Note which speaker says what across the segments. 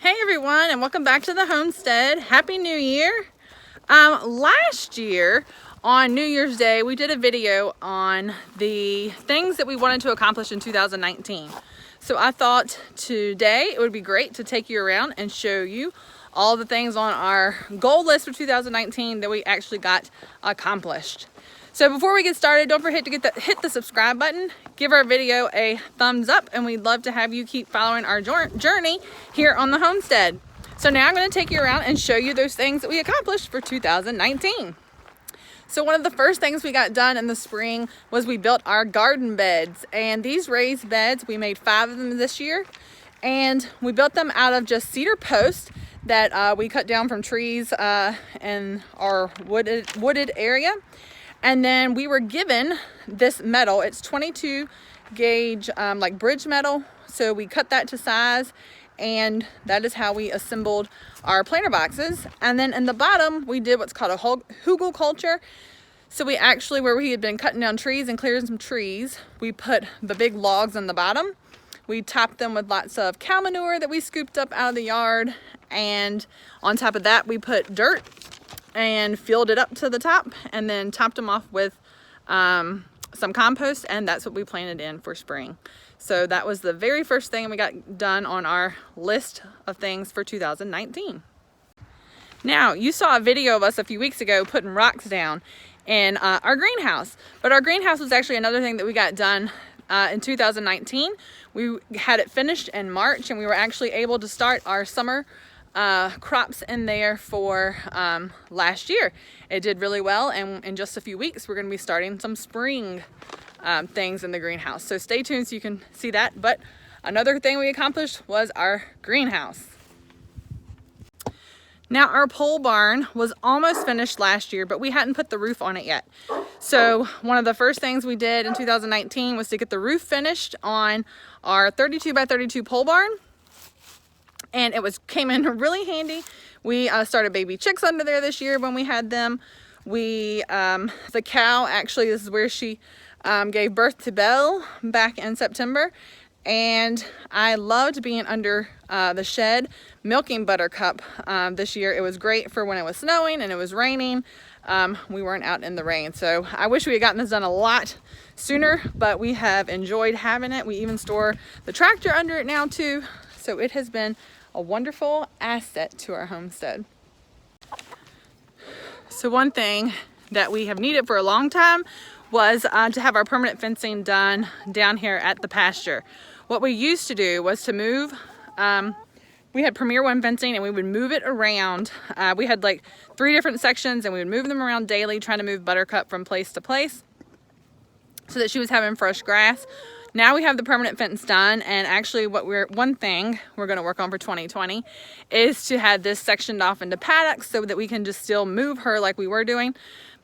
Speaker 1: Hey everyone, and welcome back to the homestead. Happy New Year. Last year on New Year's Day we did a video on the things that we wanted to accomplish in 2019. So I thought today it would be great to take you around and show you all the things on our goal list for 2019 that we actually got accomplished. So before we get started, don't forget to hit the subscribe button, give our video a thumbs up, and we'd love to have you keep following our journey here on the homestead. So now I'm going to take you around and show you those things that we accomplished for 2019. So one of the first things we got done in the spring was we built our garden beds, and these raised beds, we made 5 of them this year, and we built them out of just cedar posts that we cut down from trees in our wooded area. And then we were given this metal. It's 22 gauge like bridge metal. So we cut that to size, and that is how we assembled our planter boxes. And then in the bottom, we did what's called a hugel culture. So we actually, where we had been cutting down trees and clearing some trees, we put the big logs on the bottom. We topped them with lots of cow manure that we scooped up out of the yard. And on top of that, we put dirt and filled it up to the top, and then topped them off with some compost, and that's what we planted in for spring. So that was the very first thing we got done on our list of things for 2019. Now, you saw a video of us a few weeks ago putting rocks down in our greenhouse, but our greenhouse was actually another thing that we got done in 2019. We had it finished in March, and we were actually able to start our summer crops in there for last year. It did really well, and in just a few weeks we're going to be starting some spring things in the greenhouse. So stay tuned so you can see that. But another thing we accomplished was our greenhouse. Now, our pole barn was almost finished last year, but we hadn't put the roof on it yet. So one of the first things we did in 2019 was to get the roof finished on our 32 by 32 pole barn. And it came in really handy. We started baby chicks under there this year when we had them. The cow, actually, this is where she gave birth to Belle back in September. And I loved being under the shed milking Buttercup this year. It was great for when it was snowing and it was raining. We weren't out in the rain. So I wish we had gotten this done a lot sooner, but we have enjoyed having it. We even store the tractor under it now too. So it has been a wonderful asset to our homestead. So one thing that we have needed for a long time was to have our permanent fencing done down here at the pasture. What we used to do was to move, we had Premier One fencing, and we would move it around. We had like 3 different sections, and we would move them around daily, trying to move Buttercup from place to place so that she was having fresh grass. Now we have the permanent fence done, and actually one thing we're going to work on for 2020 is to have this sectioned off into paddocks so that we can just still move her like we were doing.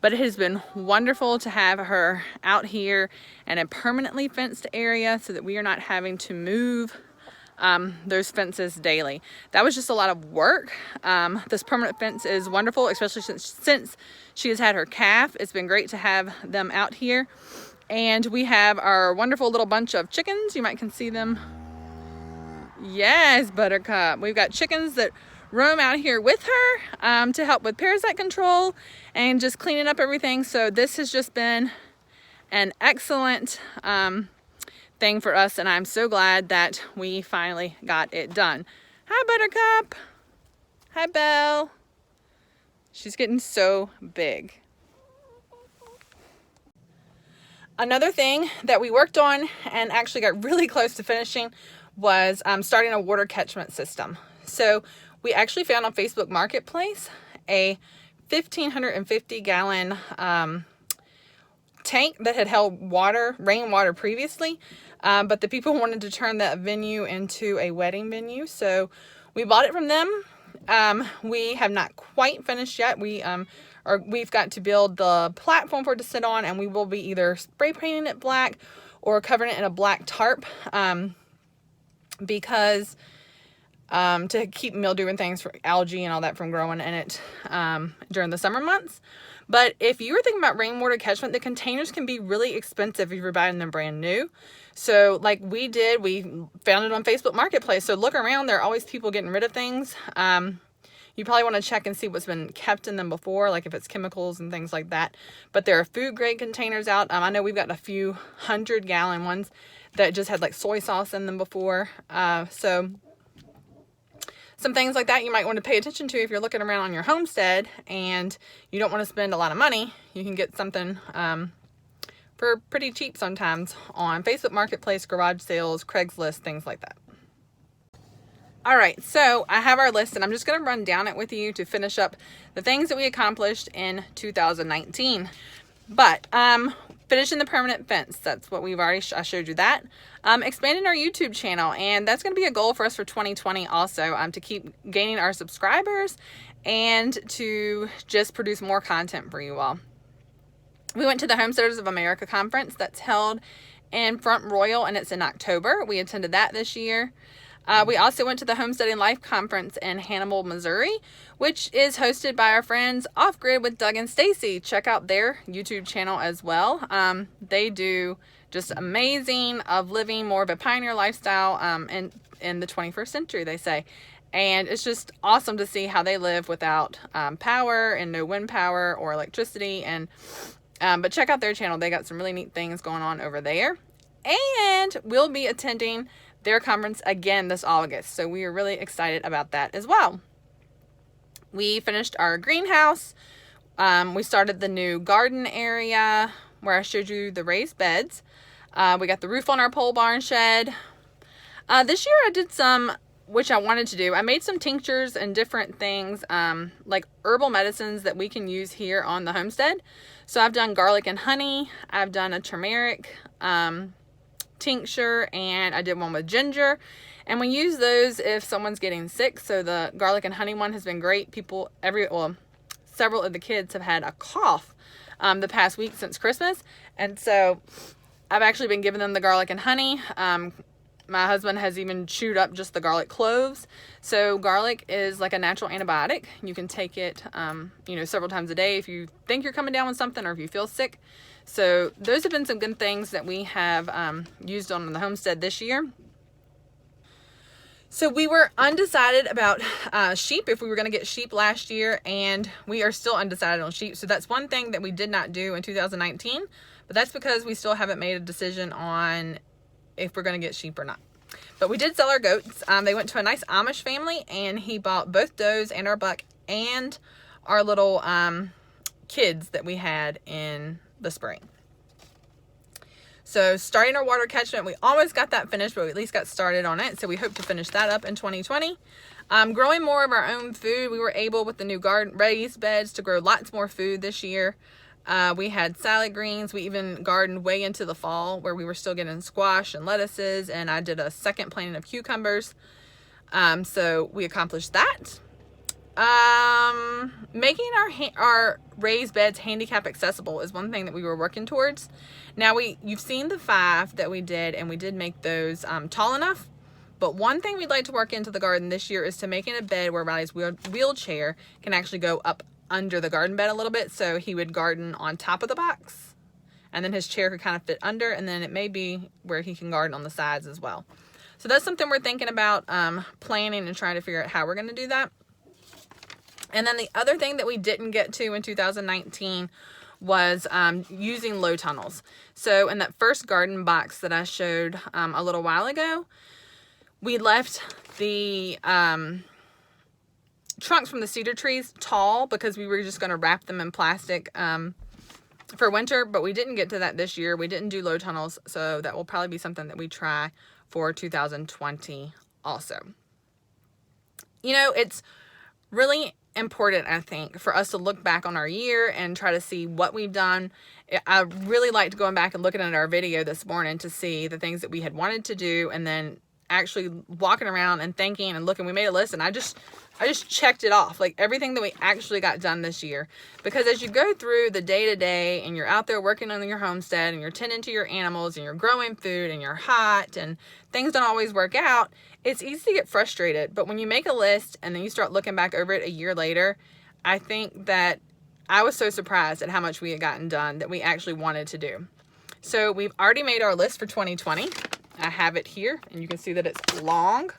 Speaker 1: But it has been wonderful to have her out here in a permanently fenced area so that we are not having to move those fences daily. That was just a lot of work. This permanent fence is wonderful, especially since she has had her calf. It's been great to have them out here. And we have our wonderful little bunch of chickens. You can see them. Yes, Buttercup. We've got chickens that roam out here with her to help with parasite control and just cleaning up everything. So this has just been an excellent thing for us, and I'm so glad that we finally got it done. Hi, Buttercup. Hi, Belle. She's getting so big. Another thing that we worked on and actually got really close to finishing was starting a water catchment system. So we actually found on Facebook Marketplace a 1,550 gallon tank that had held rainwater previously, but the people wanted to turn that venue into a wedding venue. So we bought it from them. We have not quite finished yet. We've got to build the platform for it to sit on, and we will be either spray painting it black or covering it in a black tarp because to keep mildew and things, for algae and all that from growing in it during the summer months. But if you were thinking about rainwater catchment, the containers can be really expensive if you're buying them brand new. So like we did, we found it on Facebook Marketplace. So look around, there are always people getting rid of things. You probably want to check and see what's been kept in them before, like if it's chemicals and things like that. But there are food grade containers out. I know we've got a few 100-gallon ones that just had like soy sauce in them before. So some things like that you might want to pay attention to if you're looking around on your homestead and you don't want to spend a lot of money. You can get something for pretty cheap sometimes on Facebook Marketplace, garage sales, Craigslist, things like that. All right, so I have our list and I'm just going to run down it with you to finish up the things that we accomplished in 2019. But finishing the permanent fence, that's what we've already, I showed you that. Expanding our YouTube channel, and that's going to be a goal for us for 2020 also, to keep gaining our subscribers and to just produce more content for you all. We went to the Homesteaders of America conference that's held in Front Royal, and it's in October. We attended that this year. We also went to the Homesteading Life Conference in Hannibal, Missouri, which is hosted by our friends Off Grid with Doug and Stacy. Check out their YouTube channel as well. They do just amazing of living more of a pioneer lifestyle in the 21st century, they say. And it's just awesome to see how they live without power and no wind power or electricity. But check out their channel. They got some really neat things going on over there. And we'll be attending their conference again this August. So we are really excited about that as well. We finished our greenhouse. We started the new garden area where I showed you the raised beds. We got the roof on our pole barn shed. This year I did some, which I wanted to do. I made some tinctures and different things, like herbal medicines that we can use here on the homestead. So I've done garlic and honey. I've done a turmeric tincture, and I did one with ginger, and we use those if someone's getting sick. So the garlic and honey one has been great. Several of the kids have had a cough the past week since Christmas, and so I've actually been giving them the garlic and honey. My husband has even chewed up just the garlic cloves. So garlic is like a natural antibiotic. You can take it several times a day if you think you're coming down with something or if you feel sick. So those have been some good things that we have used on the homestead this year. So we were undecided about sheep, if we were going to get sheep last year, and we are still undecided on sheep. So that's one thing that we did not do in 2019, but that's because we still haven't made a decision on if we're going to get sheep or not. But we did sell our goats. They went to a nice Amish family, and he bought both does and our buck and our little kids that we had in the spring. So starting our water catchment, we almost got that finished, but we at least got started on it. So we hope to finish that up in 2020. Growing more of our own food, we were able with the new garden raised beds to grow lots more food this year. We had salad greens. We even gardened way into the fall where we were still getting squash and lettuces, and I did a second planting of cucumbers. So we accomplished that. Making our raised beds handicap accessible is one thing that we were working towards. Now you've seen the 5 that we did, and we did make those tall enough. But one thing we'd like to work into the garden this year is to making a bed where Riley's wheelchair can actually go up under the garden bed a little bit, so he would garden on top of the box, and then his chair could kind of fit under, and then it may be where he can garden on the sides as well. So that's something we're thinking about planning and trying to figure out how we're going to do that. And then the other thing that we didn't get to in 2019 was using low tunnels. So in that first garden box that I showed a little while ago, we left the trunks from the cedar trees tall because we were just going to wrap them in plastic for winter, but we didn't get to that this year. We didn't do low tunnels, so that will probably be something that we try for 2020 also. You know, it's really important, I think, for us to look back on our year and try to see what we've done. I really liked going back and looking at our video this morning to see the things that we had wanted to do, and then actually walking around and thinking and looking. We made a list, and I just checked it off, like everything that we actually got done this year. Because as you go through the day-to-day and you're out there working on your homestead and you're tending to your animals and you're growing food and you're hot and things don't always work out, it's easy to get frustrated. But when you make a list and then you start looking back over it a year later, I think that I was so surprised at how much we had gotten done that we actually wanted to do. So we've already made our list for 2020. I have it here, and you can see that it's long,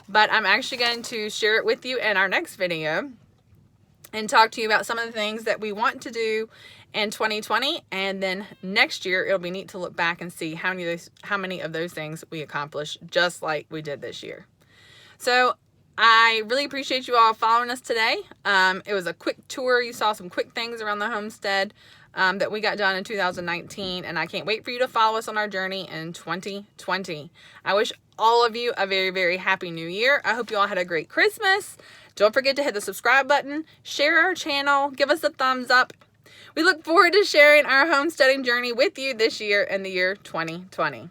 Speaker 1: but I'm actually going to share it with you in our next video and talk to you about some of the things that we want to do in 2020, and then next year it'll be neat to look back and see how many of those things we accomplished, just like we did this year. So I really appreciate you all following us today. It was a quick tour. You saw some quick things around the homestead that we got done in 2019, and I can't wait for you to follow us on our journey in 2020. I wish all of you a very, very happy new year. I hope you all had a great Christmas. Don't forget to hit the subscribe button, share our channel, give us a thumbs up. We look forward to sharing our homesteading journey with you this year in the year 2020.